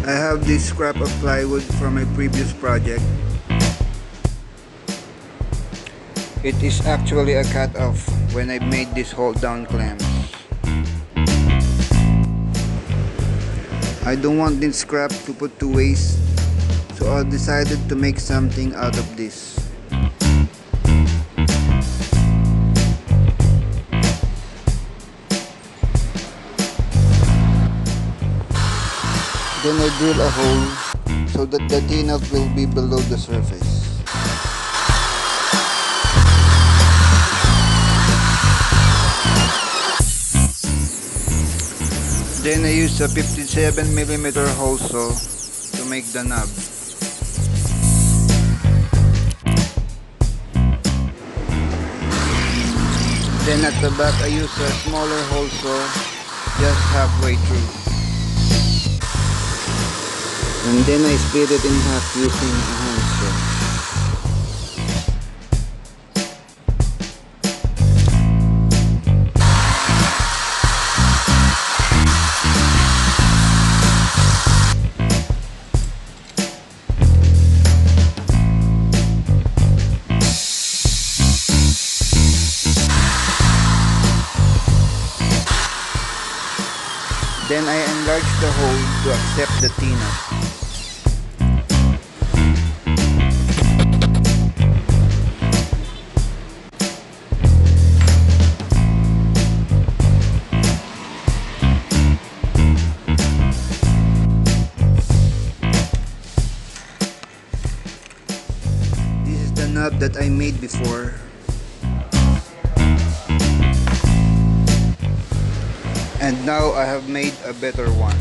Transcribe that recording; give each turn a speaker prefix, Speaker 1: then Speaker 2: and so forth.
Speaker 1: I have this scrap of plywood from my previous project. It is actually a cut-off when I made these hold-down clamps. I don't want this scrap to put to waste, so I decided to make something out of this. Then I drill a hole so that the tin-out will be below the surface. Then I use a 57mm hole saw to make the knob. Then at the back I use a smaller hole saw just halfway through. And then I split it in half using a handsaw. Then I enlarge the hole to accept the tin-out. This is the knob that I made before. And now I have made a better one.